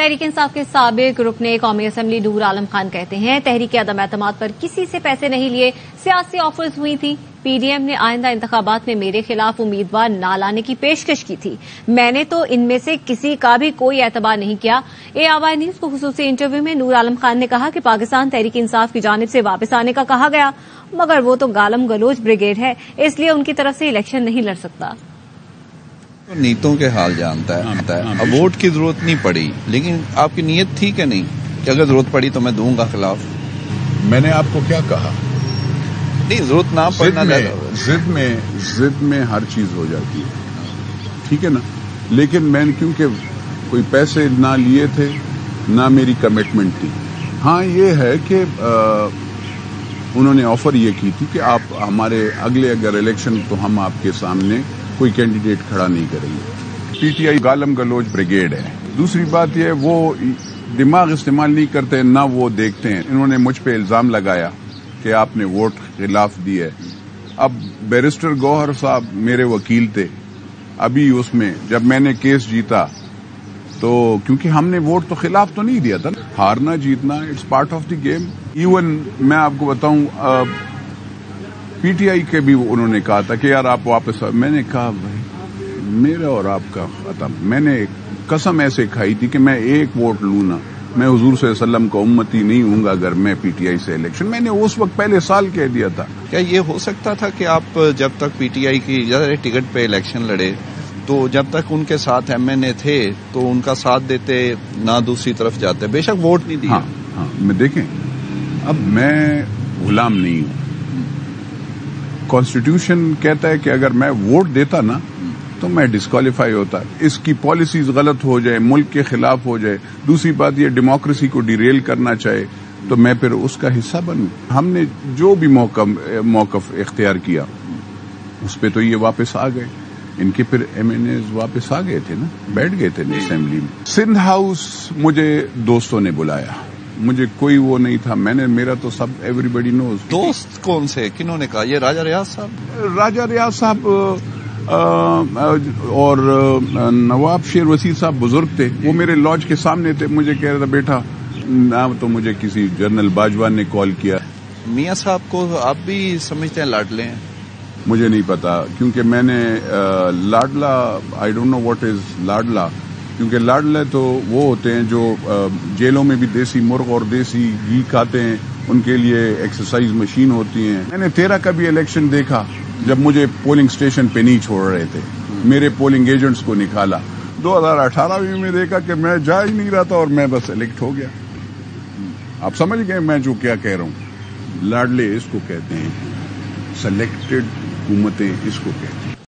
تحریک انصاف کے سابق رکن قومی اسمبلی نور عالم خان کہتے ہیں تحریک عدم اعتماد پر کسی سے پیسے نہیں لیے، سیاسی آفرز ہوئی تھی۔ پی ڈی ایم نے آئندہ انتخابات میں میرے خلاف امیدوار نہ لانے کی پیشکش کی تھی، میں نے تو ان میں سے کسی کا بھی کوئی اعتبار نہیں کیا۔ اے آوائی نیوز کو خصوصی انٹرویو میں نور عالم خان نے کہا کہ پاکستان تحریک انصاف کی جانب سے واپس آنے کا کہا گیا، مگر وہ تو گالم گلوچ بریگیڈ ہے، اس لیے ان کی طرف سے الیکشن نہیں لڑ سکتا۔ نیتوں کے حال جانتا ہے، اب ووٹ کی ضرورت نہیں پڑی، لیکن آپ کی نیت تھی کہ نہیں کہ اگر ضرورت پڑی تو میں دوں گا خلاف؟ میں نے آپ کو کیا کہا؟ نہیں، ضرورت نہ پڑنا، ضد میں ہر چیز ہو جاتی ہے، ٹھیک ہے نا، لیکن میں نے کیونکہ کوئی پیسے نہ لیے تھے نہ میری کمٹمنٹ تھی۔ ہاں یہ ہے کہ انہوں نے آفر یہ کی تھی کہ آپ ہمارے اگلے اگر الیکشن تو ہم آپ کے سامنے کوئی کینڈیڈیٹ کھڑا نہیں کریں گے۔ پی ٹی آئی گالم گلوچ بریگیڈ ہے۔ دوسری بات یہ وہ دماغ استعمال نہیں کرتے، نہ وہ دیکھتے ہیں۔ انہوں نے مجھ پہ الزام لگایا کہ آپ نے ووٹ خلاف دی ہے۔ اب بیرسٹر گوہر صاحب میرے وکیل تھے، ابھی اس میں جب میں نے کیس جیتا تو کیونکہ ہم نے ووٹ تو خلاف تو نہیں دیا تھا، ہارنا جیتنا it's part of the game. Even میں آپ کو بتاؤں پی ٹی آئی کے بھی انہوں نے کہا تھا کہ یار آپ واپس میں نے کہا بھائی میرا اور آپ کا ختم۔ میں نے قسم ایسے کھائی تھی کہ میں ایک ووٹ لوں نا، میں حضور صلی اللہ علیہ وسلم کا امتی نہیں ہوں گا اگر میں پی ٹی آئی سے الیکشن۔ میں نے اس وقت پہلے سال کہہ دیا تھا۔ کیا یہ ہو سکتا تھا کہ آپ جب تک پی ٹی آئی کی ٹکٹ پہ الیکشن لڑے تو جب تک ان کے ساتھ ایم این اے تھے تو ان کا ساتھ دیتے، نہ دوسری طرف جاتے، بے شک ووٹ نہیں دیا؟ ہاں میں دیکھیں، اب میں غلام نہیں ہوں۔ کانسٹیٹیوشن کہتا ہے کہ اگر میں ووٹ دیتا نا تو میں ڈسکوالیفائی ہوتا، اس کی پالیسیز غلط ہو جائے، ملک کے خلاف ہو جائے، دوسری بات یہ ڈیموکریسی کو ڈیریل کرنا چاہے تو میں پھر اس کا حصہ بنوں۔ ہم نے جو بھی موقف اختیار کیا اس پہ تو یہ واپس آ گئے، ان کے پھر ایم این ایز واپس آ گئے تھے نا، بیٹھ گئے تھے اسمبلی میں۔ سندھ ہاؤس مجھے دوستوں نے بلایا، مجھے کوئی وہ نہیں تھا، میرا تو سب ایوری بڈی نوز۔ دوست کون سے، کنہوں نے کہا؟ یہ راجہ ریاض صاحب؟ راجہ ریاض صاحب اور نواب شیر وسیع صاحب بزرگ تھے، وہ میرے لاج کے سامنے تھے، مجھے کہہ رہا تھا بیٹا نہ، تو مجھے کسی جنرل باجوان نے کال کیا۔ میاں صاحب کو آپ بھی سمجھتے ہیں لاڈلے ہیں؟ مجھے نہیں پتا، کیونکہ میں نے لاڈلا I don't know what is لاڈلا، کیونکہ لاڈلے تو وہ ہوتے ہیں جو جیلوں میں بھی دیسی مرغ اور دیسی گھی کھاتے ہیں، ان کے لیے ایکسرسائز مشین ہوتی ہیں۔ میں نے 13 کا بھی الیکشن دیکھا جب مجھے پولنگ اسٹیشن پہ نہیں چھوڑ رہے تھے، میرے پولنگ ایجنٹس کو نکالا۔ 2018 میں دیکھا کہ میں جا ہی نہیں رہا تھا اور میں بس الیکٹ ہو گیا۔ آپ سمجھ گئے میں جو کیا کہہ رہا ہوں؟ لاڈلے اس کو کہتے ہیں، سلیکٹڈ حکومتیں اس کو کہتے ہیں۔